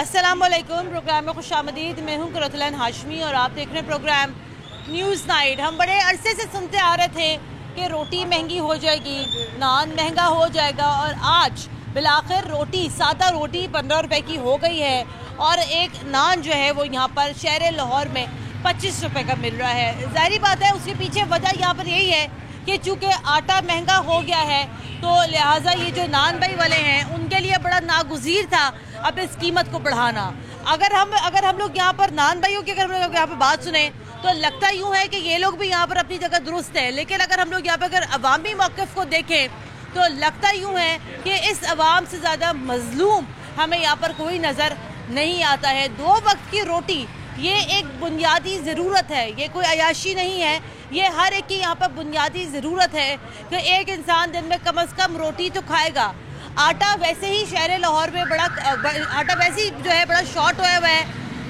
अस्सलामुअलैकुम। प्रोग्राम में खुशामदीद। मैं हूँ कुरतलन हाशमी और आप देख रहे हैं प्रोग्राम न्यूज़ नाइट। हम बड़े अरसे से सुनते आ रहे थे कि रोटी महंगी हो जाएगी, नान महंगा हो जाएगा, और आज बिलाखिर रोटी, सादा रोटी 15 रुपए की हो गई है और एक नान जो है वो यहाँ पर शहर लाहौर में 25 रुपए का मिल रहा है। ज़ाहिर बात है उसके पीछे वजह यहाँ पर यही है कि चूँकि आटा महंगा हो गया है तो लिहाजा ये जो नान भाई वाले हैं उनके लिए बड़ा नागुज़ीर था अब इस कीमत को बढ़ाना। अगर हम लोग यहाँ पर नान भाइयों की अगर हम लोग यहाँ पर बात सुने तो लगता यूँ है कि ये लोग भी यहाँ पर अपनी जगह दुरुस्त है, लेकिन अगर हम लोग यहाँ पर अगर अवामी मौक़िफ़ को देखें तो लगता यूँ है कि इस अवाम से ज़्यादा मज़लूम हमें यहाँ पर कोई नज़र नहीं आता है। 2 वक्त की रोटी ये एक बुनियादी ज़रूरत है, ये कोई अयाशी नहीं है, ये हर एक की यहाँ पर बुनियादी ज़रूरत है कि एक इंसान दिन में कम से कम रोटी तो खाएगा। आटा वैसे ही शहर लाहौर में आटा वैसे ही जो है बड़ा शॉर्ट हुआ है,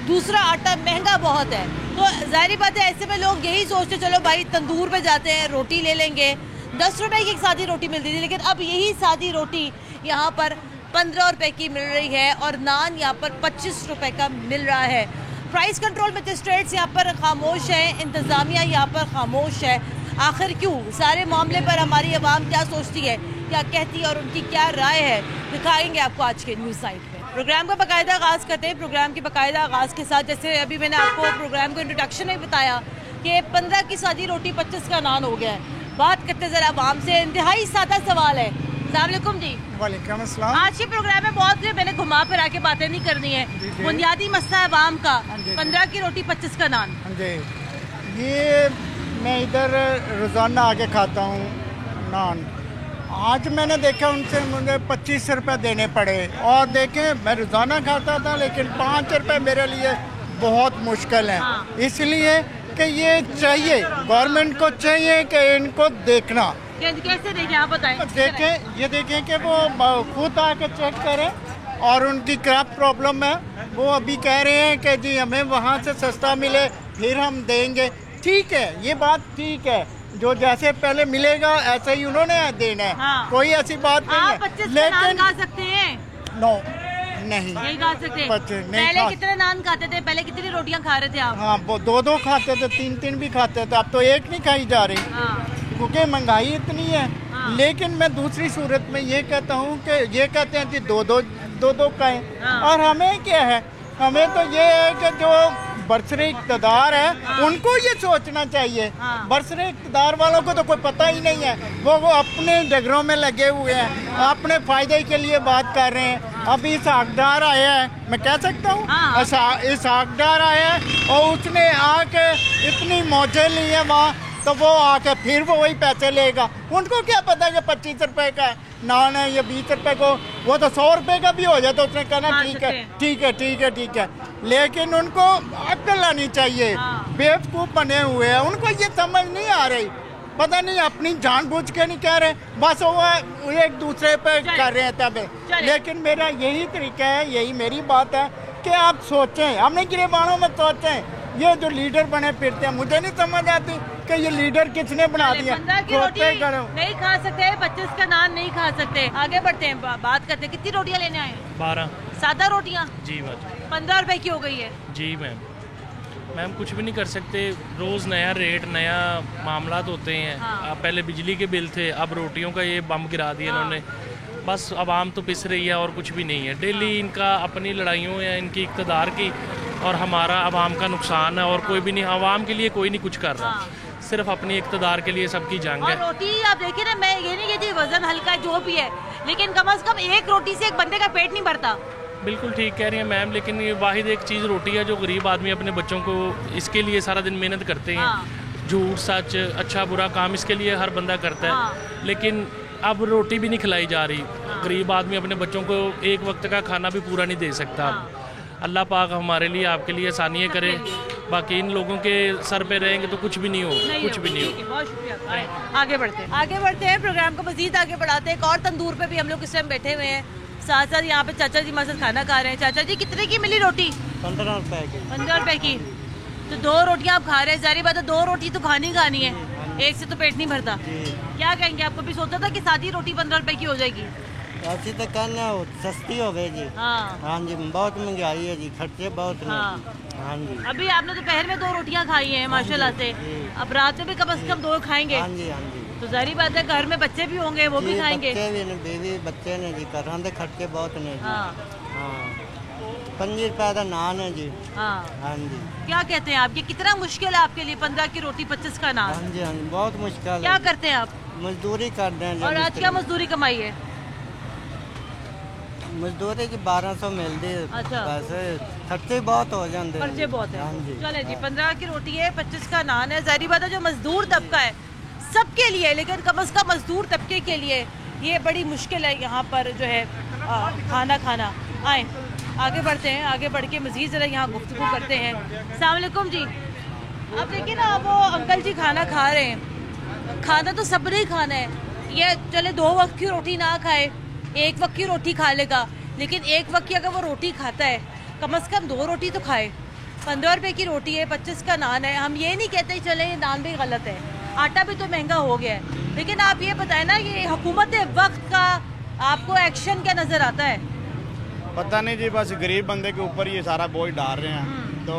दूसरा आटा महंगा बहुत है। तो ज़ाहिर बात है ऐसे में लोग यही सोचते चलो भाई तंदूर पे जाते हैं रोटी ले लेंगे। 10 रुपए की एक सादी रोटी मिलती थी, लेकिन अब यही सादी रोटी यहाँ पर 15 रुपए की मिल रही है और नान यहाँ पर 25 रुपए का मिल रहा है। प्राइस कंट्रोल मजिस्ट्रेट्स यहाँ पर खामोश है, इंतज़ामिया यहाँ पर खामोश है। आखिर क्यों? सारे मामले पर हमारी आवाम क्या सोचती है, क्या कहती है और उनकी क्या राय है, दिखाएंगे आपको आज के न्यूज़ साइट में। प्रोग्राम का बाकायदा आगाज़ करते हैं। प्रोग्राम के बाकायदा आगाज़ के साथ जैसे अभी मैंने आपको प्रोग्राम को इंट्रोडक्शन में बताया कि 15 की सादी रोटी 25 का नान हो गया है। बात करते ज़रा आवाम से, इंतहाई सादा सवाल है। अस्सलामुअलैकुम जी। वालेकुम अस्सलाम। आज के प्रोग्राम में बहुत मैंने घुमा फिरा के बातें नहीं करनी है, बुनियादी मसला है आवाम का। 15 की रोटी 25 का नान। जी, ये मैं इधर रोज़ाना आके खाता हूँ नान। आज मैंने देखा उनसे मुझे 25 रुपये देने पड़े, और देखें मैं रोज़ाना खाता था लेकिन 5 रुपये मेरे लिए बहुत मुश्किल है। इसलिए कि ये चाहिए, गवर्नमेंट को चाहिए कि इनको देखना। कैसे देखें आप बताएं? देखें, ये देखें कि वो खुद आके चेक करें। और उनकी क्या प्रॉब्लम है, वो अभी कह रहे हैं कि जी हमें वहाँ से सस्ता मिले फिर हम देंगे। ठीक है, ये बात ठीक है, जो जैसे पहले मिलेगा ऐसे ही उन्होंने देना है। हाँ। कोई ऐसी बात नहीं है, लेकिन खा सकते हैं? नो, नहीं खा सकते। पहले कितने नान खाते थे? पहले कितनी रोटियां खा रहे थे आप? हाँ, वो 2 खाते थे, 3 भी खाते थे। अब तो एक नहीं खाई जा रही। हाँ। क्योंकि महंगाई इतनी है। हाँ। लेकिन मैं दूसरी सूरत में ये कहता हूँ कि ये कहते हैं कि दो खाएं। हाँ। और हमें क्या है, हमें तो ये है कि जो बरसरे इक़्तिदार है। हाँ। उनको ये सोचना चाहिए। हाँ। बरसरे इक़्तिदार वालों को तो कोई पता ही नहीं है, वो अपने डगरों में लगे हुए हैं, अपने फ़ायदे के लिए बात कर रहे हैं। हाँ। अभी इसहाकडार आया है, मैं कह सकता हूँ। हाँ। इसहाकडार आया है और उसने आके इतनी मौजें ली है वहाँ, तो वो आके फिर वो वही पैसे लेगा। उनको क्या पता कि 25 रुपए का नान है या 20 रुपए को, वो तो 100 रुपए का भी हो जाए तो उसने कहना ठीक है ठीक है ठीक है ठीक है। लेकिन उनको अक्ल आनी चाहिए। बेवकूफ़ बने हुए हैं, उनको ये समझ नहीं आ रही। पता नहीं अपनी जानबूझ के नहीं कह रहे, बस वो एक दूसरे पे कर रहे हैं तब। लेकिन मेरा यही तरीका है, यही मेरी बात है कि आप सोचें, हमने गिरेबानों में सोचें। ये जो लीडर बने फिरते हैं, मुझे नहीं समझ आती कि ये लीडर किसने बना दिया। 15 की रोटी नहीं खा सकते, 25 का नान नहीं खा सकते। आगे बढ़ते हैं, बात करते हैं। कितनी रोटियां लेने आए? 12 सादा रोटियां। जी मैम। 15 रुपए की हो गई है। जी मैम कुछ भी नहीं कर सकते, रोज़ नया रेट, नया मामला होते हैं। हाँ। पहले बिजली के बिल थे, अब रोटियों का ये बम गिरा दिया। हाँ। इन्होंने बस आवाम तो पिस रही है और कुछ भी नहीं है। डेली इनका अपनी लड़ाइयों या इनकी इक़्तिदार की और हमारा आवाम का नुकसान है, और कोई भी नहीं, आवाम के लिए कोई नहीं कुछ कर रहा। हाँ। सिर्फ अपनी इक़्तिदार के लिए सबकी जंग है। और रोटी आप देखिए ना, मैं ये नहीं कहती वजन हल्का है जो भी है, लेकिन कम से कम एक रोटी से एक बंदे का पेट नहीं भरता। बिल्कुल ठीक कह रही हैं मैम, लेकिन ये वाहिद एक चीज़ रोटी है जो गरीब आदमी अपने बच्चों को इसके लिए सारा दिन मेहनत करते हैं। हाँ। झूठ सच अच्छा बुरा काम इसके लिए हर बंदा करता है। हाँ। लेकिन अब रोटी भी नहीं खिलाई जा रही। हाँ। गरीब आदमी अपने बच्चों को एक वक्त का खाना भी पूरा नहीं दे सकता। हाँ। अल्लाह पाक हमारे लिए आपके लिए आसानियाँ करे, बाकी इन लोगों के सर पे रहेंगे तो कुछ भी नहीं हो, कुछ भी नहीं हो। बहुत शुक्रिया। आगे बढ़ते हैं, प्रोग्राम को मजीद आगे बढ़ाते हैं। एक और तंदूर पे भी हम लोग इस टाइम बैठे हुए हैं, साथ साथ यहाँ पे चाचा जी हमारे साथ खाना खा रहे हैं। चाचा जी कितने की मिली रोटी? 15 रुपए की। 15 रुपए की। तो 2 रोटियाँ आप खा रहे हैं, जारी बात है 2 रोटी तो खानी है, एक से तो पेट नहीं भरता। क्या कहेंगे? आपको भी सोचा था कि सादी रोटी 15 रुपए की हो जाएगी? ऐसी तो कहना सस्ती हो गई जी। हाँ जी, बहुत महंगाई है जी, खर्चे बहुत हैं जी। हाँ जी। अभी आपने दोपहर में 2 रोटियां खाई हैं माशाल्लाह से, अब रात में भी कम से कम 2 खाएंगे। हाँ जी, हाँ जी। तो जाहिर बात है घर में बच्चे भी होंगे, वो भी खाएंगे। बच्चे भी ने, बीवी बच्चे ने जी, घर दे खर्चे बहुत ने जी। हाँ 15 रुपए का नान है जी। हाँ जी। क्या कहते हैं आप, ये कितना मुश्किल है आपके लिए 15 की रोटी 25 का नान? हाँ जी, हाँ जी, बहुत मुश्किल है। क्या करते हैं आप? मजदूरी करते हैं। और आज क्या मजदूरी कमाई है? मजदूरी की 1200 मिलती है। अच्छा। वैसे खर्चे बहुत हो जाते हैं। खर्चे बहुत है। हाँ जी। चले जी, 15 की रोटी है 25 का नान है। जाहिर बात है जो मजदूर तबका है सबके लिए, लेकिन कम से कम मजदूर तबके के लिए ये बड़ी मुश्किल है यहाँ पर जो है खाना खाना। आए आगे बढ़ते हैं, आगे बढ़ के मज़ीद ज़रा यहाँ गुफ्तगू करते हैं। अस्सलाम वालेकुम जी। अब देखिए ना, वो अंकल जी खाना खा रहे हैं। खाना तो सबने ही खाना है, ये चले 2 वक्त की रोटी ना खाए, 1 वक्त की रोटी खा लेगा, लेकिन 1 वक्त की अगर वो रोटी खाता है कम से कम 2 रोटी तो खाए। 15 रुपए की रोटी है, 25 का नान है। हम ये नहीं कहते चले ये नान भी गलत है, आटा भी तो महंगा हो गया है, लेकिन आप ये बताएं ना, ये हुकूमत वक्त का आपको एक्शन क्या नज़र आता है? पता नहीं जी, बस गरीब बंदे के ऊपर ये सारा बोझ डाल रहे हैं। तो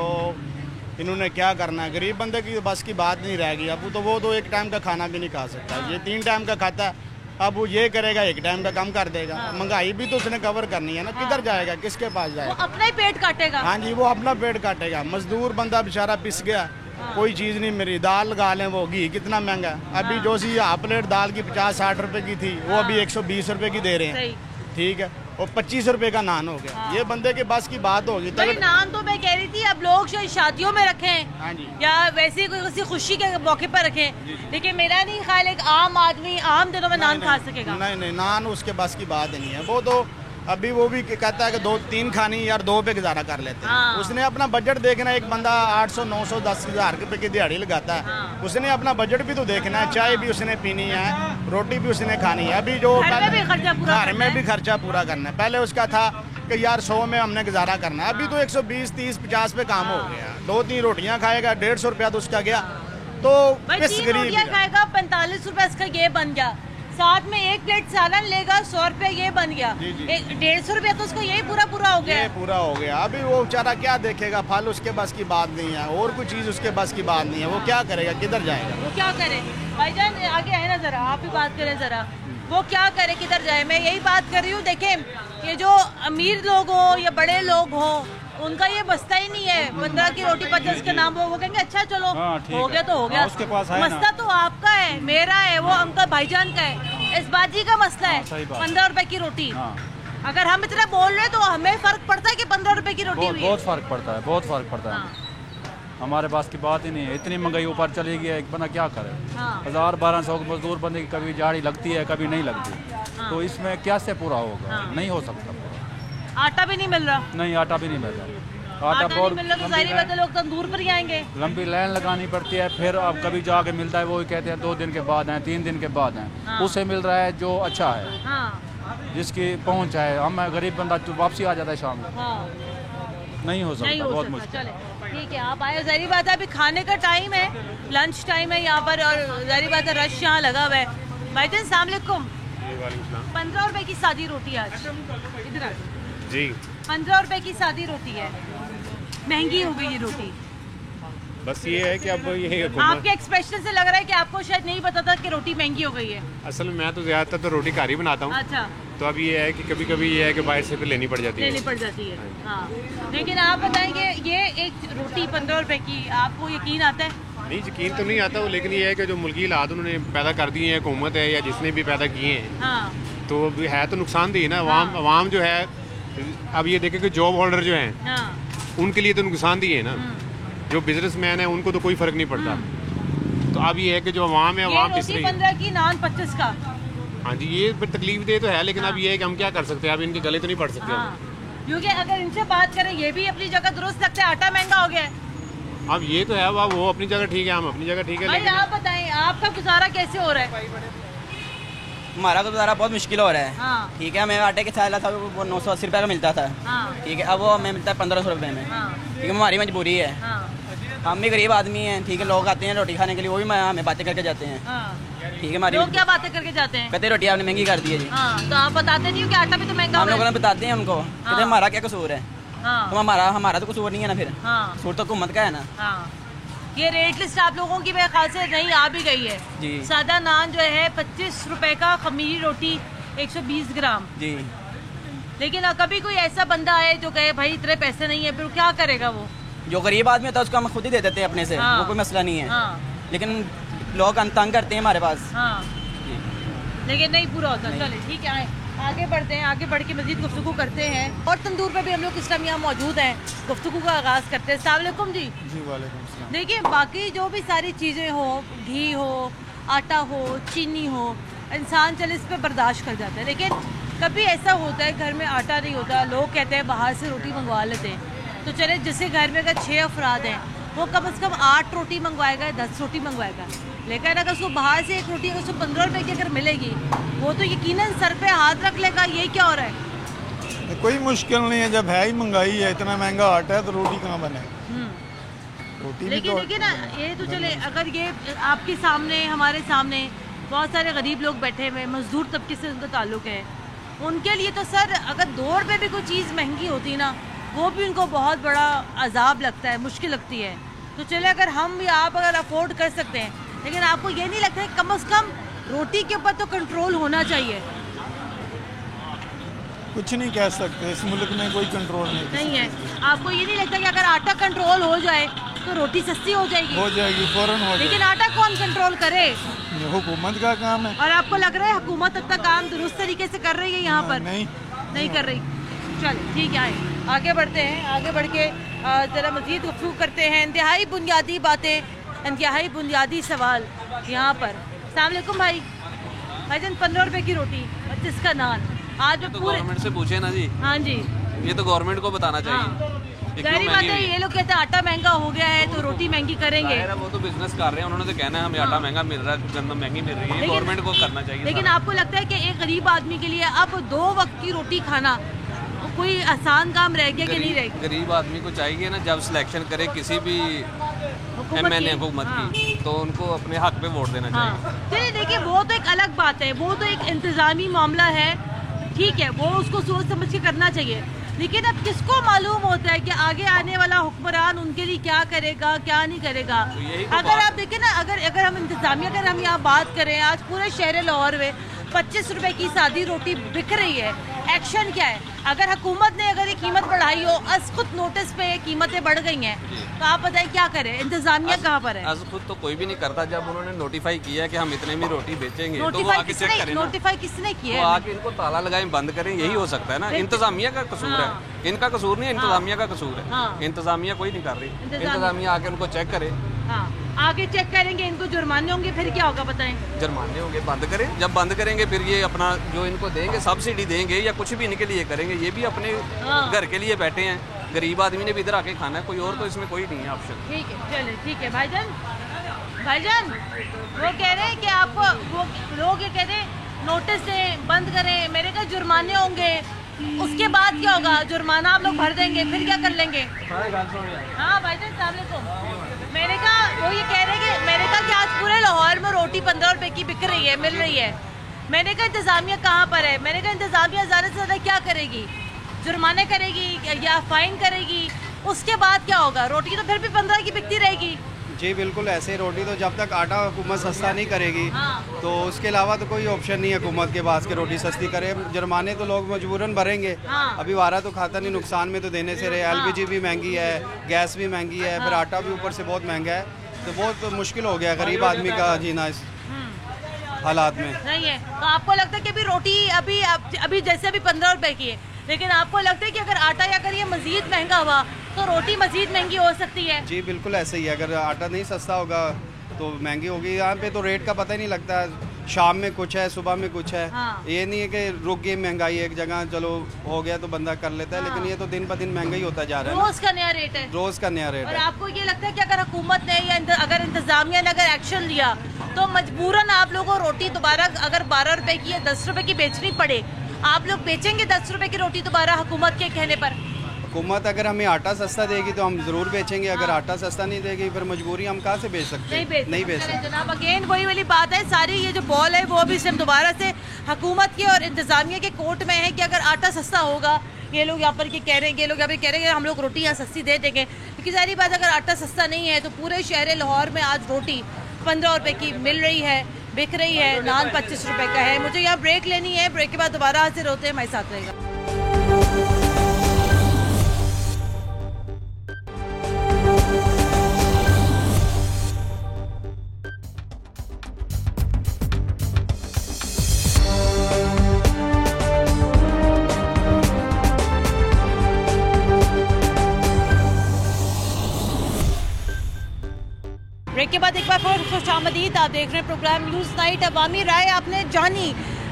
इन्होंने क्या करना है, गरीब बंदे की बस की बात नहीं रह गई। अब तो वो तो 1 टाइम का खाना भी नहीं खा सकता, ये 3 टाइम का खाता है। अब वो ये करेगा 1 टाइम का कम कर देगा। महंगाई भी तो उसने कवर करनी है ना। किधर जाएगा, किसके पास जाएगा? वो अपना ही पेट काटेगा। हाँ जी, वो अपना पेट काटेगा। मजदूर बंदा बेचारा पिस गया, कोई चीज़ नहीं मिली। दाल लगा लें, वो घी कितना महंगा है। अभी जो सी हाफ प्लेट दाल की 50-60 रुपए की थी, वो अभी 120 रुपए की दे रहे हैं। ठीक है, और 25 रुपए का नान हो गया। ये बंदे के बस की बात होगी। नान तो मैं कह रही थी अब लोग शादियों में रखें। हाँ जी। या वैसे किसी खुशी के मौके पर रखें, लेकिन मेरा नहीं ख्याल एक आम आदमी आम दिनों में नान खा सकेगा। नहीं, नान उसके बस की बात नहीं है। वो तो अभी वो भी कहता है कि 2-3 खानी यार 2 पे गुजारा कर लेते हैं। उसने अपना बजट देखना। एक बंदा 800, 900, 10,000 रुपए की दिहाड़ी लगाता है। उसने अपना बजट भी तो देखना है। चाय भी उसने पीनी है, रोटी भी उसने खानी है। अभी जो घर में भी खर्चा पूरा करना है। पहले उसका था कि यार 100 में हमने गुजारा करना है, अभी तो 120, 30, 50 पे काम हो गया। 2-3 रोटियां खाएगा, 150 रुपया तो उसका गया। तो किस गरीब खाएगा 45 रुपए इसका ये बन गया। साथ में 1 प्लेट सालन लेगा 100 रुपए, ये बन गया। 150 रुपया तो उसको यही पूरा हो गया। ये पूरा हो गया। अभी वो बेचारा क्या देखेगा? फल उसके बस की बात नहीं है, और कोई चीज उसके बस की बात नहीं है। वो क्या करेगा, किधर जाएगा? वो क्या करे? भाईजान आगे है ना, जरा आप ही बात करें जरा। वो क्या करे, किधर जाए? मैं यही बात कर रही हूँ। देखें, ये जो अमीर लोग हो या बड़े लोग हो, उनका ये बसता ही नहीं है। 15 की रोटी 50 के नाम वो कहेंगे अच्छा चलो हो गया तो हो गया। उसके पास है मसला तो आपका है, मेरा है, वो अंकल भाईजान का है, इस बाजी का मसला है। 15 रुपए की रोटी, अगर हम इतना बोल रहे तो हमें फर्क पड़ता है कि 15 रुपए की रोटी बहुत फर्क पड़ता है, बहुत फर्क पड़ता है। हमारे पास की बात ही नहीं है। इतनी महंगाई ऊपर चली गई है, एक बंदा क्या करे? 1000-1200 मजदूर बंदे की कभी झाड़ी लगती है, कभी नहीं लगती। तो इसमें क्या से पूरा होगा? नहीं हो सकता पूरा। आटा भी नहीं मिल रहा। नहीं, आटा भी नहीं मिल रहा। आटा बहुत नहीं मिल रहा तो सारी बात है, लोग तंदूर पर ही आएंगे। लंबी लाइन लगानी पड़ती है। फिर अब कभी जाके मिलता है, वो ही कहते हैं 2 दिन के बाद हैं, 3 दिन के बाद हैं। उसे मिल रहा है जो अच्छा है, जिसकी पहुंच है। हम गरीब बंदा तो वापसी आ जाता है शाम में। नहीं हो सकता, बहुत मुश्किल। ठीक है, आप आए। जाहिर बात है अभी खाने का टाइम है, लंच टाइम है यहाँ पर, और जाहिर बात है रश यहाँ लगा हुआ है। भाईजान अस्सलाम वालेकुम। 15 रुपए की सादी रोटी आज इधर जी। 15 रुपए की सादी रोटी है, महंगी हो गई ये रोटी। बस ये है कि अब ये आपके एक्सप्रेशन से लग रहा है कि आपको शायद नहीं पता था कि रोटी महंगी हो गई है। असल में मैं तो ज्यादातर तो रोटी घर ही बनाता हूँ। अच्छा। तो अब ये है कि कभी कभी ये है कि बाहर से फिर लेनी पड़ जाती है। हाँ। लेकिन आप बताएंगे ये एक रोटी 15 रुपए की, आपको यकीन आता है? नहीं, यकीन तो नहीं आता वो, लेकिन ये है कि जो मुल्की हालात उन्होंने पैदा कर दिए हैं, हुकूमत है या जिसने भी पैदा किए हैं, तो है तो नुकसानदेह ना। अवाम जो है, अब ये देखें कि जॉब होल्डर जो हैं उनके लिए तो नुकसानदेह है ना। जो बिजनेसमैन है उनको तो कोई फर्क नहीं पड़ता। तो अब ये है कि जो अवाम है, अवाम पिस रही है। 15 की नान 25 का। हाँ जी, ये तकलीफ दे तो है, लेकिन अब ये है कि हम क्या कर सकते हैं? अब इनके गले तो नहीं पड़ सकते। क्योंकि अगर इनसे बात करें, ये भी अपनी जगह दुरुस्त लगता है, आटा महंगा हो गया है। अब ये तो है, वो अपनी जगह ठीक है, हम अपनी जगह ठीक है। भाई आप बताएं, आपका गुजारा कैसे हो रहा है? हमारा गुजारा बहुत मुश्किल हो रहा है। ठीक है, हमें आटे के थैला था वो 980 रुपये का मिलता था। ठीक है, अब वो हमें मिलता है 1500 रुपये में। ठीक है, हमारी मजबूरी है। हम भी गरीब आदमी हैं, ठीक है, लोग आते हैं रोटी खाने के लिए, वो भी हमें बातें करके जाते हैं। ठीक है, हमारी लोग क्या बातें करके जाते हैं? कहते हैं रोटी आपने महंगी कर दी है जी। तो आप बताते नहीं हो कि आटा भी तो महंगा हम हुआ लोगों है? ने बताते हैं उनको, कहते हैं हमारा क्या कसूर है, तो हमारा तो कसूर नहीं है ना, फिर कसूर तो हुकूमत का है ना। ये रेट लिस्ट आप लोगों की मेरे ख्याल से नहीं आ भी गई है जी। सादा नान जो है 25 रुपए का, खमीरी रोटी 120 ग्राम जी। लेकिन कभी कोई ऐसा बंदा आए जो कहे भाई इतने पैसे नहीं है, फिर क्या करेगा वो? जो गरीब आदमी होता है उसको हम खुद ही दे देते हैं अपने से, वो कोई मसला नहीं है। लेकिन लोग तंग करते हैं हमारे पास, लेकिन नहीं पूरा होता। चले ठीक है, आगे बढ़ते हैं, आगे बढ़ के मजीद गुफ्तगू करते हैं। और तंदूर पे भी हम लोग इस टाइम यहाँ मौजूद हैं, गुफ्तगू का आगाज़ करते हैं। अस्सलाम वालेकुम जी। जी वालेकुम सलाम। देखिए, बाकी जो भी सारी चीज़ें हो, घी हो, आटा हो, चीनी हो, इंसान चले इस पर बर्दाश्त कर जाता है। लेकिन कभी ऐसा होता है घर में आटा नहीं होता, लोग कहते हैं बाहर से रोटी मंगवा लेते हैं। तो चले जिससे घर में अगर 6 अफराद हैं, वो कम से कम 8 रोटी मंगवाएगा, 10 रोटी मंगवाएगा। लेकिन अगर उसको बाहर से एक रोटी अगर उसको 15 रुपए की अगर मिलेगी, वो तो यकीनन सर पे हाथ रख लेगा, ये क्या हो रहा है? कोई मुश्किल नहीं है, जब है ही महंगाई है, इतना महंगा आटा है तो रोटी कहाँ बने? रोटी लेकिन देखिए ना, ये तो चले अगर ये आपके सामने, हमारे सामने बहुत सारे गरीब लोग बैठे हुए, मजदूर तबके से उनका ताल्लुक है, उनके लिए तो सर अगर 2 रुपये भी कोई चीज़ महंगी होती ना, वो भी उनको बहुत बड़ा अजाब लगता है, मुश्किल लगती है। तो चले अगर हम या आप अगर अफोर्ड कर सकते हैं, लेकिन आपको ये नहीं लगता है कम से कम रोटी के ऊपर तो कंट्रोल होना चाहिए? कुछ नहीं कह सकते, इस मुल्क में कोई कंट्रोल नहीं है। आपको ये नहीं लगता कि अगर आटा कंट्रोल हो जाए तो रोटी सस्ती हो जाएगी? हो जाएगी, फौरन हो जाएगी। लेकिन आटा कौन कंट्रोल करे? ये हुकूमत का काम है। और आपको लग रहा है हुकूमत अपना काम दुरुस्त तरीके से कर रही है यहाँ पर? नहीं कर रही। चलिए ठीक है, आगे बढ़ते हैं, आगे बढ़ के ज़रा मज़ीद गुफ्तगू करते हैं। इंतहाई बुनियादी बातें, इंतहाई बुनियादी सवाल यहाँ पर। अस्सलाम वालेकुम भाईजान, 15 रुपए की रोटी, 25 का नान। आज तो गवर्नमेंट से पूछे ना जी। हाँ जी, ये तो गवर्नमेंट को बताना चाहिए। जाहिर बात है, ये लोग कहते हैं आटा महंगा हो गया है तो रोटी महंगी करेंगे। वो तो बिजनेस कर रहे हैं, उन्होंने तो कहना है हमें आटा महंगा मिल रहा है, गंदम महंगी मिल रही है, गवर्नमेंट को करना चाहिए। लेकिन आपको लगता है कि एक गरीब आदमी के लिए अब 2 वक्त की रोटी खाना कोई आसान काम रह गया कि नहीं रह गया? गरीब आदमी को चाहिए ना, जब सिलेक्शन करे किसी भी MNA हुकूमत की, तो उनको अपने हक पे वोट देना चाहिए। चलिए देखिए, वो तो एक अलग बात है, वो तो एक इंतजामी मामला है, ठीक है, वो उसको सोच समझ के करना चाहिए। लेकिन अब किसको मालूम होता है कि आगे आने वाला हुक्मरान उनके लिए क्या करेगा, क्या नहीं करेगा? तो अगर आप देखें ना, अगर हम इंतजामिया, अगर हम यहाँ बात करें, आज पूरे शहर लाहौर में 25 रुपए की सादी रोटी बिक रही है। एक्शन क्या है? अगर हुकूमत ने अगर ये कीमत बढ़ाई हो, अस खुद नोटिस पे कीमतें बढ़ गई हैं, तो आप बताएं क्या करें? इंतजामिया कहाँ पर है? आज खुद तो कोई भी नहीं करता। जब उन्होंने नोटिफाई किया कि हम इतने में रोटी बेचेंगे, तो वो आके चेक करें। नोटिफाई किसने किया? वो आके इनको ताला लगाएं, बंद करें, यही हो सकता है ना। इंतजामिया का कसूर है, इनका कसूर नहीं है, इंतजामिया का कसूर है। इंतजामिया कोई नहीं कर रही, इंतजामिया आके उनको चेक करे। आगे चेक करेंगे, इनको जुर्माने होंगे, फिर क्या होगा बताएं? जुर्माने होंगे, बंद करें। जब बंद करेंगे फिर ये अपना जो इनको देंगे, सब्सिडी देंगे या कुछ भी इनके लिए करेंगे, ये भी अपने घर के लिए बैठे हैं। गरीब आदमी ने भी इधर आके खाना है, कोई और तो इसमें कोई नहीं है ऑप्शन। ठीक है, चलिए ठीक है। भाईजान वो कह रहे हैं कि आपको, वो लोग ये कहते हैं नोटिस दें, बंद करें, मेरे का जुर्माने होंगे, उसके बाद क्या होगा? जुर्माना आप लोग भर देंगे, फिर क्या कर लेंगे? हाँ भाईजान, अस्सलाम वालेकुम। मैंने कहा, वो ये कह रहे हैं कि मैंने कहा कि आज पूरे लाहौर में रोटी 15 रुपए की बिक रही है, मिल रही है। मैंने कहा इंतजामिया कहाँ पर है? मैंने कहा इंतजामिया ज़्यादा से ज़्यादा क्या करेगी? जुर्माने करेगी या फाइन करेगी? उसके बाद क्या होगा? रोटी तो फिर भी 15 की बिकती रहेगी। जी बिल्कुल, ऐसे रोटी तो जब तक आटा हुकूमत सस्ता नहीं करेगी, तो उसके अलावा तो कोई ऑप्शन नहीं है हुकूमत के पास के रोटी सस्ती करे। जुर्माने तो लोग मजबूरन भरेंगे। अभी वारा तो खाता नहीं, नुकसान में तो देने से रहे। LPG भी महंगी है, गैस भी महंगी है, फिर आटा भी ऊपर से बहुत महंगा है, तो बहुत मुश्किल हो गया गरीब आदमी का जीना इस हालात में। नहीं है तो आपको लगता है कि अभी रोटी अभी जैसे अभी 15 रुपए की है, लेकिन आपको लगता है कि अगर आटा या अगर ये मजीद महंगा हुआ तो रोटी मजीद महंगी हो सकती है? जी बिल्कुल ऐसे ही है, अगर आटा नहीं सस्ता होगा तो महंगी होगी। यहाँ पे तो रेट का पता ही नहीं लगता, शाम में कुछ है, सुबह में कुछ है। ये नहीं है कि रुक गई महंगाई एक जगह, चलो हो गया तो बंदा कर लेता है, लेकिन ये तो दिन ब दिन महंगाई होता जा रहा है। रोज का नया रेट है, रोज का नया रेट और है। आपको ये लगता है कि अगर हुकूमत ने या अगर इंतजामिया ने अगर एक्शन लिया तो मजबूरन आप लोगों को रोटी दोबारा अगर 12 रुपए की या 10 रुपए की बेचनी पड़े, आप लोग बेचेंगे 10 रुपए की रोटी दोबारा हुकूमत के कहने पर? हुकूमत अगर हमें आटा सस्ता देगी तो हम ज़रूर बेचेंगे, अगर आटा सस्ता नहीं देगी फिर मजबूरी हम कहाँ से बेच सकते हैं? नहीं बेच सकते जनाब। अगेन वही वाली बात है, सारी ये जो बॉल है वो भी सिर्फ दोबारा से हुकूमत की और इंतजामिया के कोर्ट में है कि अगर आटा सस्ता होगा, ये लोग यहाँ पर कह रहे हैं, ये लोग यहाँ पर कह रहे हैं हम लोग रोटी यहाँ सस्ती दे देंगे, क्योंकि सारी बात अगर आटा सस्ता नहीं है तो पूरे शहर लाहौर में आज रोटी 15 रुपए की मिल रही है, बिक रही है, नान 25 रुपए का है। मुझे यहाँ ब्रेक लेनी है, ब्रेक के बाद दोबारा हाजिर होते हैं, हमारे साथ रहेगा। ब्रेक के बाद एक बार फिर खुशामदीद, आप देख रहे हैं प्रोग्राम न्यूज़ नाइट। अवामी राय आपने जानी,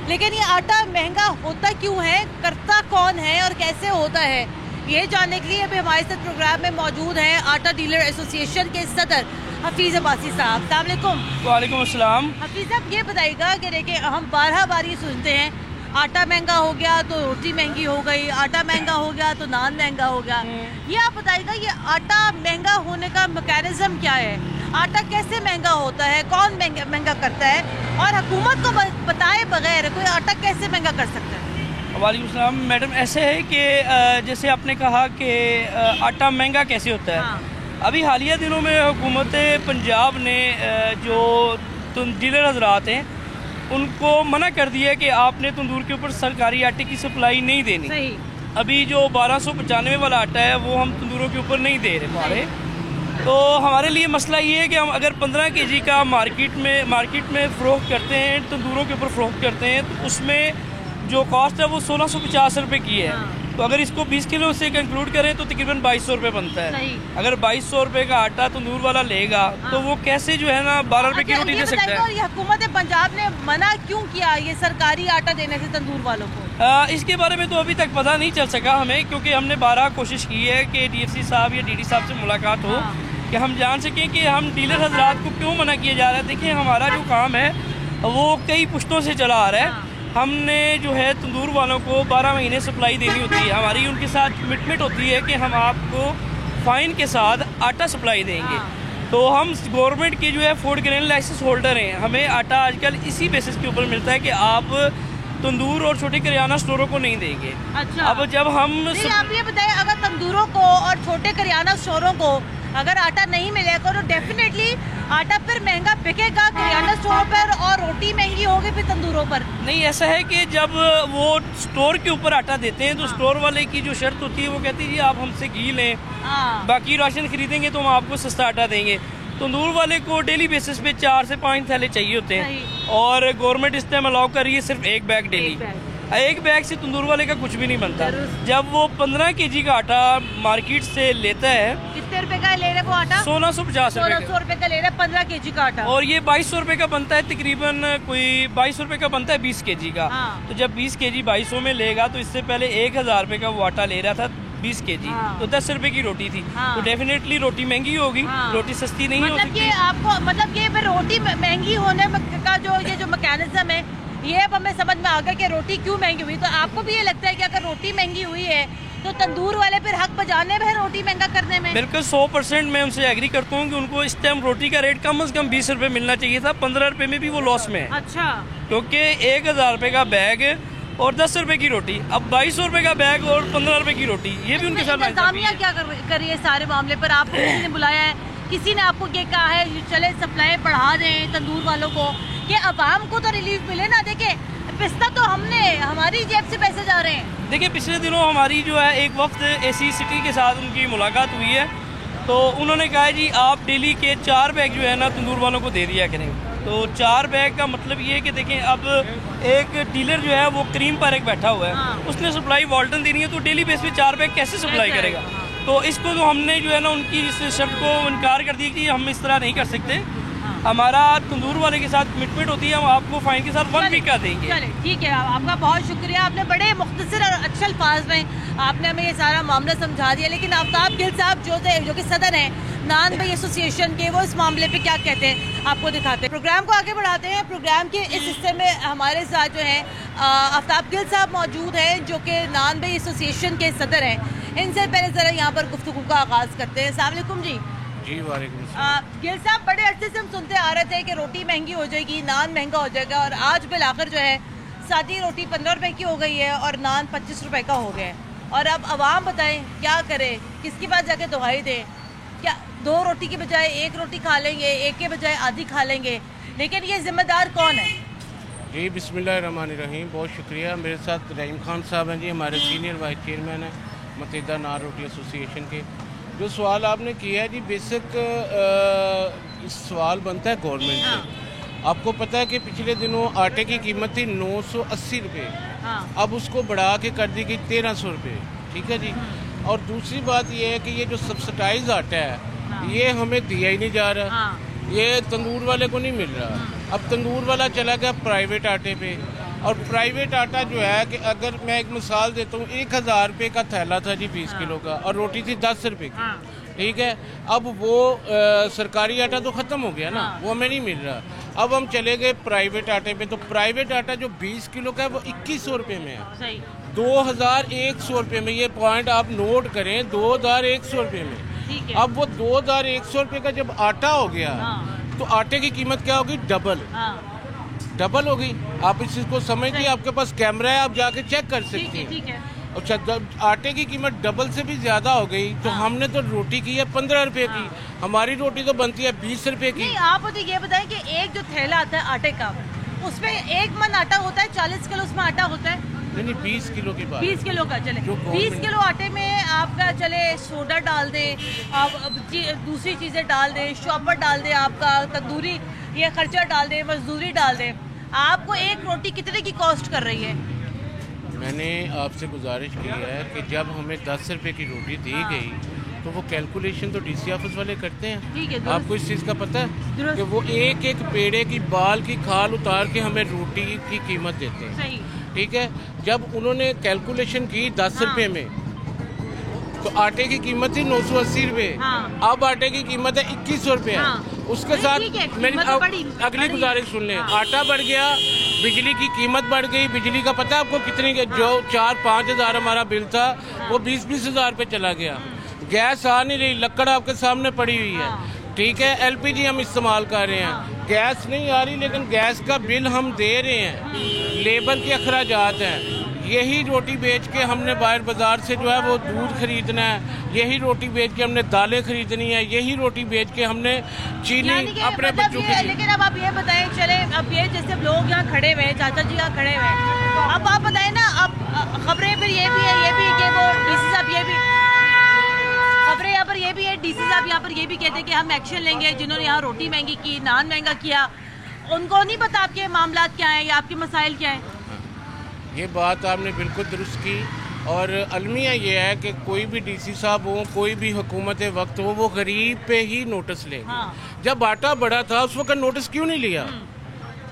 लेकिन ये आटा महंगा होता क्यों है, करता कौन है और कैसे होता है, ये जानने के लिए अभी हमारे साथ प्रोग्राम में मौजूद हैं आटा डीलर एसोसिएशन के सदर हफीज़ अब्बासी साहब। अस्सलाम वालेकुम। वालेकुम अस्सलाम। हफीज़ साहब ये बताइएगा कि देखिए हम 12 बार ये सुनते हैं आटा महंगा हो गया तो रोटी महंगी हो गई, आटा महंगा हो गया तो नान महंगा हो गया। ये आप बताइएगा ये आटा महंगा होने का मैकेनिज्म क्या है, आटा कैसे महंगा होता है, कौन महंगा करता है, और हुकूमत को बताए बगैर कोई आटा कैसे महंगा कर सकता है? वालेकुम सलाम मैडम, ऐसे है कि जैसे आपने कहा कि आटा महंगा कैसे होता है। हाँ। अभी हालिया दिनों में हुकूमत पंजाब ने जो डीलर हजरात हैं उनको मना कर दिया है कि आपने तंदूर के ऊपर सरकारी आटे की सप्लाई नहीं देनी। सही। अभी जो 1295 वाला आटा है वो हम तंदूरों के ऊपर नहीं दे रहे। तो हमारे लिए मसला ये है कि हम अगर 15 kg का मार्केट में फ़रोख्त करते हैं, तंदूरों के ऊपर फ़रोख्त करते हैं, तो उसमें जो कॉस्ट है वो 1650 रुपये की है। तो अगर इसको 20 किलो से कंक्लूड करें तो तकरीबन 2200 रुपये बनता है। अगर 2200 रुपये का आटा तंदूर वाला लेगा तो वो कैसे जो है ना 12 रुपये की रोटी दे सकता है। ये हुकूमत पंजाब ने मना क्यों किया ये सरकारी आटा देने से तंदूर वालों को? इसके बारे में तो अभी तक पता नहीं चल सका हमें, क्योंकि हमने 12 कोशिश की है कि DFC साहब या DD साहब से मुलाकात हो कि हम जान सकें कि हम डीलर हजरात को क्यों मना किया जा रहा है। देखिए हमारा जो काम है वो कई पुश्तों से चला आ रहा है। हमने जो है तंदूर वालों को 12 महीने सप्लाई देनी होती है। हमारी उनके साथ कमिटमेंट होती है कि हम आपको फ़ाइन के साथ आटा सप्लाई देंगे। तो हम गवर्नमेंट के जो है फूड ग्रेन लाइसेंस होल्डर हैं, हमें आटा आजकल इसी बेसिस के ऊपर मिलता है कि आप तंदूर और छोटे करियाना स्टोरों को नहीं देंगे। अच्छा। अब जब हम आप ये बताएं, अगर तंदूरों को और छोटे करियाना स्टोरों को अगर आटा नहीं मिलेगा तो डेफिनेटली आटा फिर महंगा बिकेगा करियाना स्टोर पर और रोटी महंगी होगी फिर तंदूरों पर। नहीं, ऐसा है कि जब वो स्टोर के ऊपर आटा देते हैं तो स्टोर वाले की जो शर्त होती है वो कहती है जी आप हमसे घी लें, बाकी राशन खरीदेंगे तो हम आपको सस्ता आटा देंगे। तंदूर वाले को डेली बेसिस पे 4 से 5 थैले चाहिए होते हैं और गवर्नमेंट इस टाइम अलाउ कर रही है सिर्फ 1 बैग डेली। एक बैग से तंदूर वाले का कुछ भी नहीं बनता। जब वो 15 kg का आटा मार्केट से लेता है, कितने रुपए का ले रहे वो आटा? 1650 रुपए का ले रहा है 15 kg का आटा, और ये 2200 रुपए का बनता है, तकरीबन कोई 2200 रुपए का बनता है 20 kg का। तो जब 20 kg 2200 में लेगा तो इससे पहले 1000 रुपए का वो आटा ले रहा था 20 kg, तो 10 रुपए की रोटी थी। तो डेफिनेटली रोटी महंगी होगी, रोटी सस्ती नहीं हो सकती। मतलब ये रोटी महंगी होने का जो मैकेनिज्म है ये अब हमें समझ में आ गया कि रोटी क्यों महंगी हुई। तो आपको भी ये लगता है कि अगर रोटी महंगी हुई है तो तंदूर वाले फिर हक बजाने में रोटी महंगा करने में? बिल्कुल 100% मैं उनसे एग्री करता हूँ कि उनको इस टाइम रोटी का रेट कम से कम 20 रुपए मिलना चाहिए था। 15 रुपए में भी वो लॉस में है। अच्छा। क्योंकि 1000 रुपए का बैग और 10 रुपए की रोटी, अब 2200 रुपए का बैग और 15 रुपए की रोटी, ये भी उनके साथ इंतजामिया क्या कर रही है सारे मामले पर? आपको किसी ने बुलाया है, किसी ने आपको ये कहा है चले सप्लाई बढ़ा दें तंदूर वालों को कि अवाम को तो रिलीफ मिले ना? देखे पिस्ता तो हमारी जेब से पैसे जा रहे हैं। देखिए पिछले दिनों हमारी जो है एक वक्त AC सिटी के साथ उनकी मुलाकात हुई है, तो उन्होंने कहा जी आप डेली के 4 बैग जो है ना तंदूर वालों को दे दिया करें। तो 4 बैग का मतलब ये है कि देखें अब एक डीलर जो है वो क्रीम पर एक बैठा हुआ है, उसने सप्लाई वॉल्टन देनी है तो डेली बेस पे 4 बैग कैसे सप्लाई करेगा? तो इसको तो हमने जो है ना उनकी इस शर्त को इनकार कर दिया कि हम इस तरह नहीं कर सकते। हमारा तंदूर वाले के साथ कमिटमेंट होती है, हम आपको फाइन के साथ 1 वीक का देंगे। चले ठीक है, आपका बहुत शुक्रिया, आपने बड़े मुख्तसर और अच्छे अल्फाज में आपने हमें ये सारा मामला समझा दिया। लेकिन आफ्ताब गिल साहब जो कि सदर हैं नान भाई एसोसिएशन के, वो इस मामले पे क्या कहते हैं आपको दिखाते हैं। प्रोग्राम को आगे बढ़ाते हैं। प्रोग्राम के इस हिस्से में हमारे साथ जो है आफ्ताब गिल साहब मौजूद हैं जो कि नान भाई एसोसिएशन के सदर हैं। इनसे पहले ज़रा यहाँ पर गुफ्तगू का आगाज़ करते हैं। अस्सलाम वालेकुम जी। जी वालेकुम। गिल साहब, बड़े अरसे से हम सुनते आ रहे थे कि रोटी महंगी हो जाएगी, नान महंगा हो जाएगा, और आज बिलाखिर जो है सादी रोटी 15 रुपए की हो गई है और नान 25 रुपए का हो गया है। और अब आवाम बताएं क्या करे, किसके पास जाके दुहाई दें? क्या 2 रोटी की बजाय 1 रोटी खा लेंगे, 1 के बजाय आधी खा लेंगे? लेकिन ये जिम्मेदार कौन है? जी बिस्मिल्लाहिर्रहमानिर्रहीम, बहुत शुक्रिया। मेरे साथ रहीम खान साहब हैं जी, हमारे सीनियर वाइस चेयरमैन हैं मुत्तहिदा नान रोटी एसोसिएशन के। जो सवाल आपने किया है जी, बेसिक सवाल बनता है गवर्नमेंट से। आपको पता है कि पिछले दिनों आटे की कीमत थी 980 रुपये, अब उसको बढ़ा के कर दी गई 1300 रुपये, ठीक है जी। और दूसरी बात ये है कि ये जो सब्सिडाइज आटा है ये हमें दिया ही नहीं जा रहा, ये तंदूर वाले को नहीं मिल रहा। अब तंदूर वाला चला गया प्राइवेट आटे पे, और प्राइवेट आटा जो है कि अगर मैं एक मिसाल देता हूँ, 1000 रुपये का थैला था जी 20 किलो का, और रोटी थी 10 रुपये की, ठीक है। अब वो सरकारी आटा तो ख़त्म हो गया ना, वो हमें नहीं मिल रहा। अब हम चले गए प्राइवेट आटे पे, तो प्राइवेट आटा जो 20 किलो का है वो 2100 रुपये में है, 2100 रुपये में। ये पॉइंट आप नोट करें, 2100 रुपये में। अब वो 2100 रुपये का जब आटा हो गया तो आटे की कीमत क्या होगी? डबल हो गई। आप इस चीज़ को समझिए, आपके पास कैमरा है, आप जाके चेक कर सकते हैं। अच्छा, जब आटे की कीमत डबल से भी ज्यादा हो गई तो हमने तो रोटी की है 15 रुपए की, हमारी रोटी तो बनती है 20 रुपए की। नहीं, आप मुझे ये बताएं कि एक जो थैला आता है आटे का, उसमें 1 मन आटा होता है, 40 किलो उसमें आटा होता है? नहीं, 20 किलो की बात। 20 किलो का चले, 20 किलो आटे में आपका चले सोडा डाल दें, आप दूसरी चीज़ें डाल दें, शॉपर डाल दें, आपका तंदूरी ये खर्चा डाल दें, मजदूरी डाल दें, आपको एक रोटी कितने की कॉस्ट कर रही है? मैंने आपसे गुजारिश की है कि जब हमें 10 रुपए की रोटी दी गई तो वो कैलकुलेशन तो डीसी ऑफिस वाले करते हैं। आपको इस चीज़ का पता है कि वो एक एक पेड़े की बाल की खाल उतार के हमें रोटी की कीमत देते हैं, ठीक है। जब उन्होंने कैलकुलेशन की 10 रुपए में तो आटे की कीमत थी 980 रुपये, अब आटे की कीमत है 2100 रुपये। उसके साथ मेरी अगली गुजारिश सुन लें, आटा बढ़ गया, बिजली की कीमत बढ़ गई। बिजली का पता है आपको कितनी? जो 4-5 हज़ार हमारा बिल था वो 20-20 हज़ार पे चला गया। गैस आ नहीं रही, लकड़ आपके सामने पड़ी हुई है, ठीक है। एलपीजी हम इस्तेमाल कर रहे हैं, गैस नहीं आ रही, लेकिन गैस का बिल हम दे रहे हैं, लेबर के अखराजात हैं। यही रोटी बेच के हमने बाहर बाजार से जो है वो दूध खरीदना है, यही रोटी बेच के हमने दालें खरीदनी है, यही रोटी बेच के हमने चीनी अपने बच्चों के। लेकिन अब आप ये बताएं, चले अब ये जैसे लोग यहाँ खड़े हुए हैं, चाचा जी यहाँ खड़े हुए हैं, अब आप बताएं ना, अब खबरें फिर ये भी है कि वो डीसी साहब ये भी खबरें यहाँ पर ये भी है, डीसी साहब यहाँ पर ये भी कहते हैं कि हम एक्शन लेंगे जिन्होंने यहाँ रोटी महंगी की, नान महंगा किया। उनको नहीं पता आपके मामला क्या है या आपके मसाइल क्या है? ये बात आपने बिल्कुल दुरुस्त की, और अलमिया ये है कि कोई भी डीसी साहब हो, कोई भी हुकूमत वक्त हो, वो गरीब पे ही नोटिस लेंगे। जब आटा बढ़ा था उस वक्त नोटिस क्यों नहीं लिया?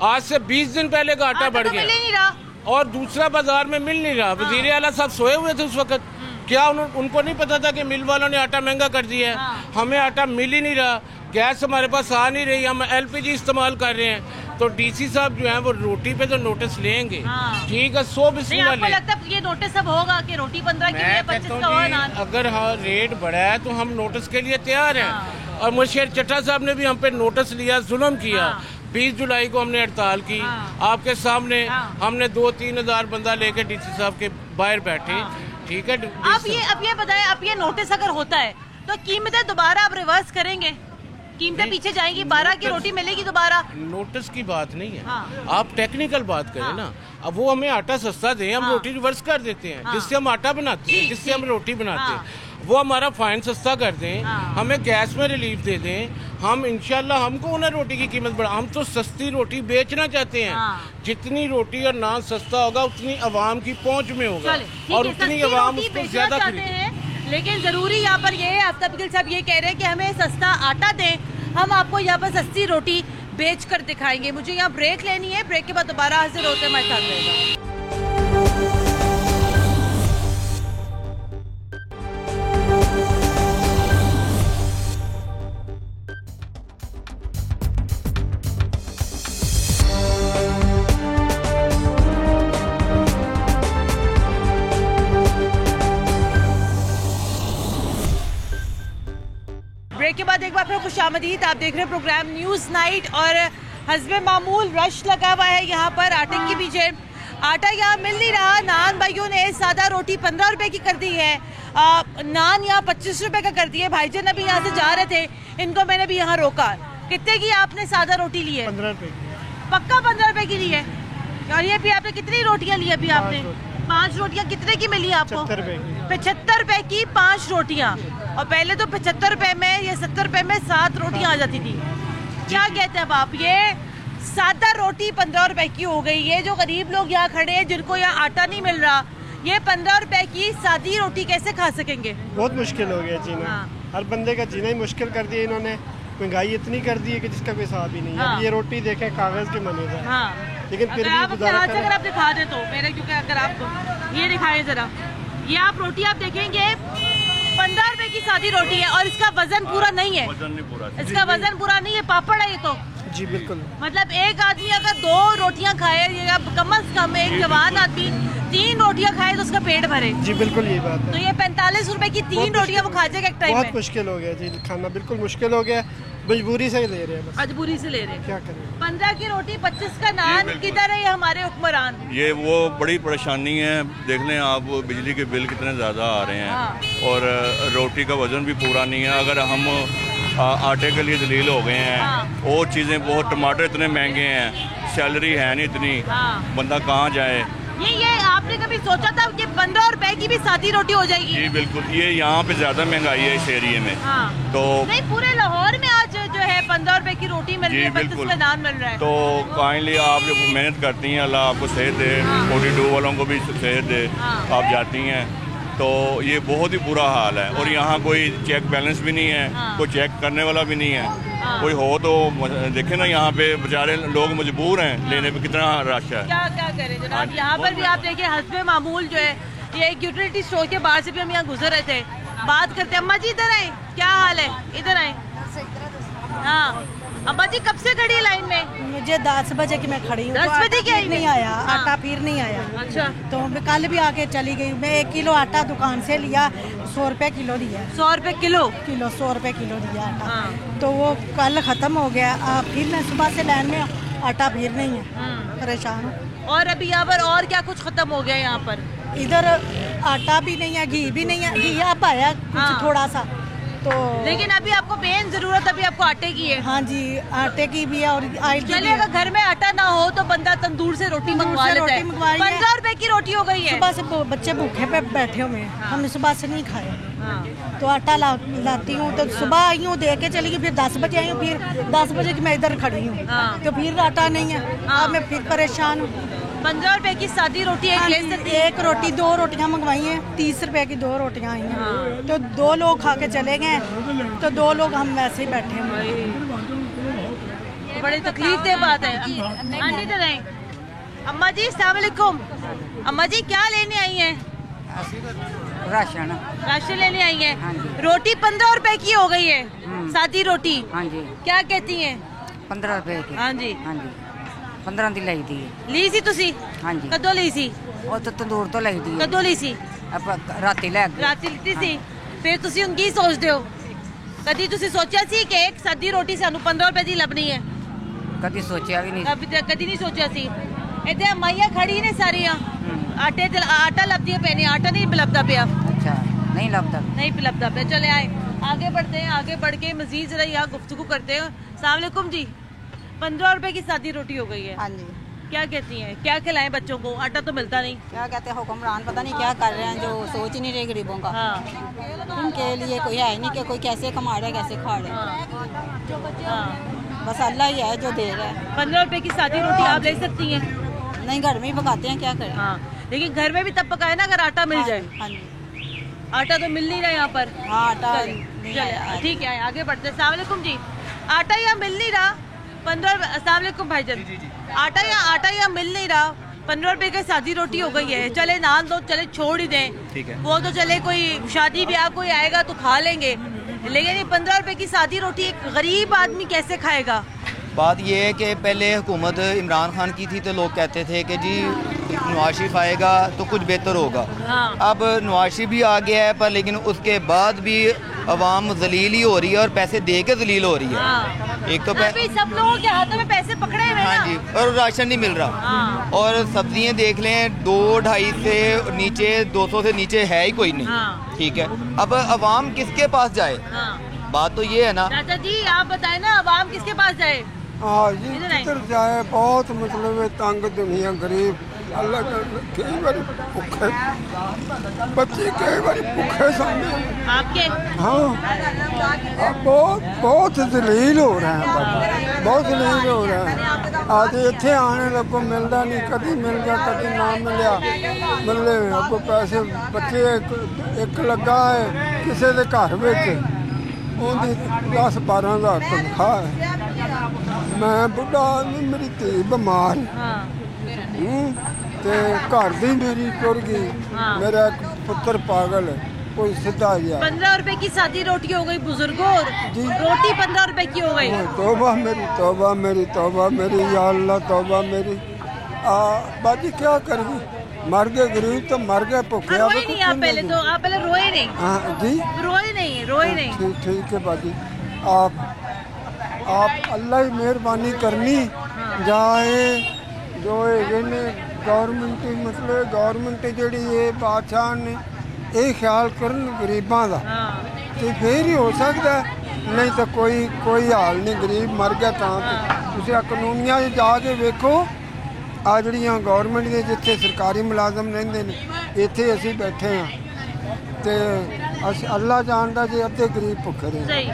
आज से 20 दिन पहले का आटा बढ़ गया और दूसरा बाजार में मिल नहीं रहा। वजीर आला साहब सोए हुए थे उस वक्त, क्या उनको नहीं पता था कि मिल वालों ने आटा महंगा कर दिया है? हमें आटा मिल ही नहीं रहा, गैस हमारे पास आ नहीं रही, हम एलपीजी इस्तेमाल कर रहे हैं। तो डीसी साहब जो है वो रोटी पे तो नोटिस लेंगे, ठीक है, 100 बिस्मिल्लाह आपको लगता है ये नोटिस अब होगा कि रोटी 15 की है, 25 का होगा नान? अगर रेट बढ़ा है तो हम नोटिस के लिए तैयार हैं। और मुर्शिद चट्टा साहब ने भी हम पे नोटिस लिया, जुल्म किया। 20 जुलाई को हमने हड़ताल की, आपके सामने हमने 2-3 हज़ार बंदा लेके डीसी साहब के बाहर बैठे, ठीक है। अब ये बताएं, अब ये नोटिस अगर होता है तो कीमतें दोबारा आप रिवर्स करेंगे? कीमतें पीछे जाएंगी, 12 की रोटी मिलेगी दोबारा? नोटिस की बात नहीं है, आप टेक्निकल बात करें ना। अब वो हमें आटा सस्ता दें, हम रोटी रिवर्स कर देते हैं, जिससे हम आटा बनाते हैं, जिससे हम रोटी बनाते हैं। वो हमारा फाइन सस्ता कर दें, हमें गैस में रिलीफ दे दें, हम इंशाल्लाह हमको उन्हें रोटी की कीमत बढ़ा। हम तो सस्ती रोटी बेचना चाहते हैं, जितनी रोटी और नान सस्ता होगा उतनी आवाम की पहुँच में होगा और उतनी आवाम उसको ज्यादा खरीदेगी। लेकिन जरूरी यहाँ पर ये है, आफ्ताब गिल साहब ये कह रहे हैं कि हमें सस्ता आटा दें, हम आपको यहाँ पर सस्ती रोटी बेच कर दिखाएंगे। मुझे यहाँ ब्रेक लेनी है, ब्रेक के बाद दोबारा हाजिर होते हैं, हमारे साथ रहेगा। पर खुशामदीद। आप देख रहे हैं प्रोग्राम न्यूज़ नाइट और हस्बे मामूल रश लगा हुआ है यहाँ पर आटे के पीछे। आटा यहाँ मिल नहीं रहा। नान भाइयों ने सादा रोटी 15 रुपए की कर दी है, नान यहाँ 25 रुपए का कर दी है। भाईजान अभी यहाँ से जा रहे थे, इनको मैंने भी यहाँ रोका। कितने की आपने सादा रोटी ली है? 15 रुपए की। पक्का 15 रुपए की ली है। और ये भी आपने कितनी रोटियाँ ली अभी आपने? 5 रोटियाँ। कितने की मिली आपको? 75 रुपए की 5 रोटियाँ। और पहले तो 75 रुपए में या 70 रुपए में 7 रोटियाँ आ जाती थी। क्या कहते हैं अब आप? ये सादा रोटी 15 रुपए की हो गई। ये जो गरीब लोग यहाँ खड़े हैं जिनको यहाँ आटा नहीं मिल रहा, ये 15 रुपए की सादी रोटी कैसे खा सकेंगे? बहुत मुश्किल हो गया जीना। हर बंदे का जीना ही मुश्किल कर दिया इन्होंने। महंगाई इतनी कर दी है कि जिसका कोई हिसाब ही नहीं है। ये रोटी देखें कागज के बने का, लेकिन फिर भी गुजारा करें। अगर आप दिखा दे तो मेरे, क्योंकि अगर आप ये दिखाएं जरा, ये आप रोटी आप देखेंगे 15 रुपए की सादी रोटी है और इसका वजन पूरा नहीं है। इसका वजन पूरा नहीं है, पापड़ है ये तो। जी बिल्कुल। मतलब एक आदमी अगर 2 रोटियां खाए या कम से कम एक जवान आदमी 3 रोटियां खाए तो उसका पेट भरे। जी बिल्कुल ये बात है। तो ये 45 रुपए की 3 रोटियां वो खा जाएगा एक टाइम में। बहुत मुश्किल हो गया जी, खाना बिल्कुल मुश्किल हो गया। मजबूरी से ले रहे हैं, मजबूरी से ले रहे हैं। क्या करें? 15 की रोटी 25 का नान। किधर है ये हमारे हुक्मरान? ये वो बड़ी परेशानी है। देख लें आप, बिजली के बिल कितने ज़्यादा आ रहे हैं और रोटी का वजन भी पूरा नहीं है। अगर हम आटे के लिए दलील हो गए हैं, और चीज़ें बहुत, टमाटर इतने महंगे हैं, सैलरी है नहीं इतनी, बंदा कहाँ जाए? ये आपने कभी सोचा था कि 15 रुपए की भी सादी रोटी हो जाएगी? जी बिल्कुल। ये यहाँ पे ज़्यादा महंगाई है इस एरिए में। तो नहीं, पूरे लाहौर में आज जो है 15 रुपए की रोटी मिल रही है, 25 का नान मिल रहा है। तो काइंडली आप जो मेहनत करती हैं, अल्लाह आपको सेहत दे, 42 वालों को भी सेहत दे। आप जाती हैं तो ये बहुत ही बुरा हाल है। और यहाँ कोई चेक बैलेंस भी नहीं है, कोई चेक करने वाला भी नहीं है। कोई हो तो देखे ना, यहाँ पे बेचारे लोग मजबूर हैं लेने पे, कितना रश है। क्या करें जनाब। यहाँ पर भी आप देखिए हस्बे मामूल जो है, ये एक यूटिलिटी स्टोर के बाहर से भी हम यहाँ गुजर रहे थे, बात करते। अम्मा जी इधर आए, क्या हाल है? इधर आए। हाँ अम्मा जी, कब से खड़ी लाइन में? मुझे 10 बजे की मैं खड़ी हूँ। 10 बजे की नहीं आया आटा, फिर नहीं आया। अच्छा। तो मैं कल भी आके चली गई। मैं 1 किलो आटा दुकान से लिया, 100 रुपए किलो लिया। 100 रुपए किलो? 100 रुपए किलो लिया आटा। तो वो कल खत्म हो गया। फिर मैं सुबह से लाइन में, आटा फिर नहीं है, परेशान हूँ। और अभी यहाँ पर और क्या कुछ खत्म हो गया? यहाँ पर इधर आटा भी नहीं है, घी भी नहीं है। घी अब आया कुछ थोड़ा सा तो, लेकिन अभी आपको बेन जरूरत अभी आपको आटे की है। हाँ जी, आटे की भी है और ऑयल की भी है। अगर घर में आटा ना हो तो बंदा तंदूर से रोटी मंगवा लेता है। 15 रुपए की रोटी हो गई है। सुबह से बच्चे भूखे पे बैठे हुए हैं, हमने सुबह से नहीं खाया। तो आटा लाती हूँ, तो सुबह आई हूँ, दे के चली गई। फिर 10 बजे आई हूँ, फिर 10 बजे की मैं इधर खड़ी हूँ, तो फिर आटा नहीं है। अब मैं फिर परेशान हूँ। 15 रुपए की सादी रोटी एक रोटी, 2 रोटियां मंगवाई हैं, 30 रुपए की 2 रोटियां आई हैं। तो 2 लोग खा के चले गए, तो 2 लोग हम वैसे ही बैठे हैं। बड़ी तकलीफ दे बात है। आंटी तो नहीं। अम्मा जी अस्सलाम वालेकुम। अम्मा जी क्या लेने आई हैं? राशन लेने आई हैं। रोटी 15 रुपए की हो गई है, सादी रोटी। हाँ जी। क्या कहती हैं? 15 रुपए की। हाँ जी। 15 ਦੀ ਲਈ ਦੀ ਲਈ ਸੀ ਤੁਸੀਂ? ਹਾਂਜੀ। ਕਦੋਂ ਲਈ ਸੀ? ਉਹ ਤਾਂ ਤੰਦੂਰ ਤੋਂ ਲਈ ਦੀ। ਕਦੋਂ ਲਈ ਸੀ? ਆਪਾਂ ਰਾਤੀ ਲੈ ਗਏ। ਰਾਤੀ ਲਿੱਤੀ ਸੀ। ਫਿਰ ਤੁਸੀਂ ਹੁਣ ਕੀ ਸੋਚਦੇ ਹੋ? ਕਦੀ ਤੁਸੀਂ ਸੋਚਿਆ ਸੀ ਕਿ ਇੱਕ ਸਾਦੀ ਰੋਟੀ ਸਾਨੂੰ 15 ਰੁਪਏ ਦੀ ਲੱਭਣੀ ਹੈ? ਕਦੀ ਸੋਚਿਆ ਵੀ ਨਹੀਂ। ਕਦੀ ਨਹੀਂ ਸੋਚਿਆ ਸੀ। ਇੱਥੇ ਮਾਈਆਂ ਖੜੀ ਨੇ ਸਾਰੀਆਂ, ਆਟਾ ਲੱਭਦੀਆਂ ਪਏ ਨੇ, ਆਟਾ ਨਹੀਂ ਲੱਭਦਾ ਪਿਆ। अच्छा, नहीं लगता। नहीं लगता पे। चले आए, आगे बढ़ते हैं। आगे बढ़ के मजीद जरा यहाँ गुफ्तगू करते हैं। अस्सलाम वालेकुम जी। 15 रुपए की सादी रोटी हो गई है। हाँ जी। क्या कहती हैं, क्या खिलाएं बच्चों को? आटा तो मिलता नहीं। क्या कहते हैं हुक्मरान, पता नहीं क्या कर रहे हैं, जो सोच ही नहीं रहे गरीबों का। उनके लिए कोई है नहीं कि कोई कैसे कमा रहा है, कैसे खा रहा है। बस अल्लाह ही है जो दे रहा है। 15 रुपए की सादी रोटी आप ले सकती हैं? नहीं, घर में ही पकाते हैं, क्या करें। लेकिन घर में भी तब पकाए ना अगर आटा मिल जाए। हाँ जी। आटा तो मिल नहीं रहा यहाँ पर। आटा ठीक है, आगे बढ़ते हैं। अस्सलाम वालेकुम जी। आटा यहाँ मिल नहीं रहा। 15। अस्सलाम वालेकुम भाईजान। आटा यहाँ मिल नहीं रहा। 15 रुपए की सादी रोटी हो गई है। चले नान दो, चले छोड़ ही दें, ठीक है। वो तो चले, कोई शादी ब्याह कोई आएगा तो खा लेंगे, लेकिन ये 15 रुपए की सादी रोटी एक गरीब आदमी कैसे खाएगा? बात ये है कि पहले हुकूमत इमरान खान की थी तो लोग कहते थे कि जी नवाज शरीफ आएगा तो कुछ बेहतर होगा। अब नवाज शरीफ भी आ गया है, पर लेकिन उसके बाद भी अवाम जलील ही हो रही है और पैसे दे के जलील हो रही है। एक तो अभी सब लोगों के हाथों में पैसे पकड़े हुए हैं। हाँ जी, और राशन नहीं मिल रहा। और सब्जियां देख लें 2-2.5 से नीचे 200 से नीचे है ही कोई नहीं। ठीक है, अब अवाम किसके पास जाए? बात तो ये है ना। चाचा जी आप बताएं ना, अवाम किसके पास जाए? हाँ जी, किधर जाए? बहुत मतलब तंग दुनिया, गरीब, अल्लाह कई बार भूखे बच्चे, कई बार भूखे सामने आपके। हाँ, बहुत जलील हो रहे हैं, बहुत जलील हो रहे हैं। आज इतने आने लगो मिलता नहीं, कभी मिल गया कभी ना मिलया, मिले अब पैसे बच्चे एक लगा है किसी के घर में, उनकी 10-12 हज़ार तनख्वाह है। मैं बुढ़ा आदमी, मेरी धी बीमार ते घर दी मेरी टुर गई, मेरा एक पुत्र पागल है, कोई सीधा गया। 15 रुपए की सादी रोटी हो गई बुजुर्गों, रोटी 15 रुपए की हो गई। तौबा मेरी, तौबा मेरी, तौबा मेरी, या अल्लाह तौबा मेरी। बाजी क्या करेगी, मर गए गरीब तो मर गए, भूखे। रोए नहीं आप पहले तो, आप पहले रोए नहीं। हाँ जी, रोए नहीं। ठीक है बाजी, आप अल्लाह ही मेहरबानी करनी जाए जो गवर्नमेंट मतलब गवर्नमेंट जी बादशाह ने ये ख्याल करन गरीबां दा तो फिर ही हो सकता है, नहीं तो कोई हाल नहीं। गरीब मर गया तुम कानूनिया जाके वेखो, आ जड़ियाँ गवर्नमेंट के जिथे सरकारी मुलाजम रहंदे ने, इत्थे असीं बैठे हाँ तो अल्लाह जानता जी अद्धे गरीब भुखे रहे।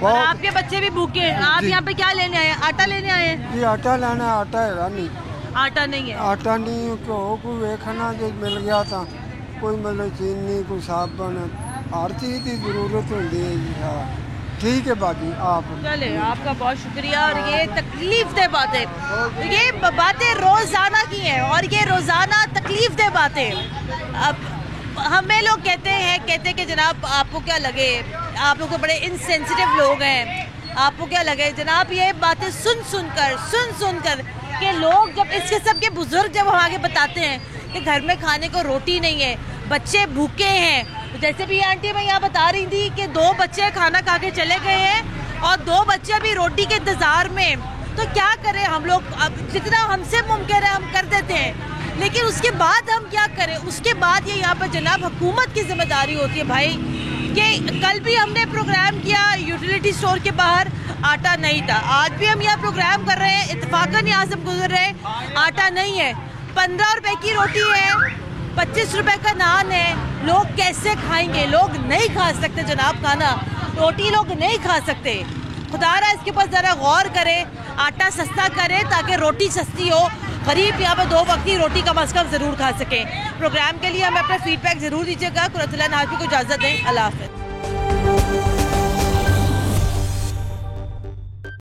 और आपके बच्चे भी भूखे हैं। आप यहाँ पे क्या लेने आए? आटा लेने आए हैं? जी आटा लेना, आटा है नहीं, आटा नहीं है। आटा नहीं, कोई वेखना जो मिल गया था, कोई मतलब चीनी, कोई साबन, हर चीज़ की जरूरत होती है जी। हाँ ठीक है बाजी, आप चले, आपका बहुत शुक्रिया। और ये तकलीफ दे बातें, ये बातें रोजाना की हैं और ये रोजाना तकलीफ दे बातें। अब हमें लोग कहते कि जनाब आपको क्या लगे, आप लोग तो बड़े इनसेंसिटिव लोग हैं, आपको क्या लगे जनाब ये बातें सुन कर कि लोग जब इसके सब के बुजुर्ग जब हम आगे बताते हैं कि घर में खाने को रोटी नहीं है, बच्चे भूखे हैं, जैसे भी आंटी मैं यहाँ बता रही थी कि 2 बच्चे खाना खा के चले गए हैं और 2 बच्चे अभी रोटी के इंतजार में। तो क्या करें हम लोग, अब जितना हमसे मुमकिन है हम कर देते हैं, लेकिन उसके बाद हम क्या करें? उसके बाद ये यहाँ पर जनाब हुकूमत की जिम्मेदारी होती है भाई। कि कल भी हमने प्रोग्राम किया यूटिलिटी स्टोर के बाहर, आटा नहीं था। आज भी हम यहाँ प्रोग्राम कर रहे हैं, इत्तेफाकन यहाँ से गुजर रहे हैं, आटा नहीं है। 15 रुपए की रोटी है, 25 रुपए का नान है, लोग कैसे खाएंगे? लोग नहीं खा सकते जनाब खाना, रोटी लोग नहीं खा सकते। खुदारा इसके ऊपर ज़रा गौर करें, आटा सस्ता करें ताकि रोटी सस्ती हो, गरीब यहाँ पे 2 वक्त की रोटी कम अज़ कम ज़रूर खा सकें। प्रोग्राम के लिए हमें अपना फीडबैक ज़रूर दीजिएगा। कुरतुल्लाह हाशमी को इजाज़त दें, अल्लाह हाफ़िज़।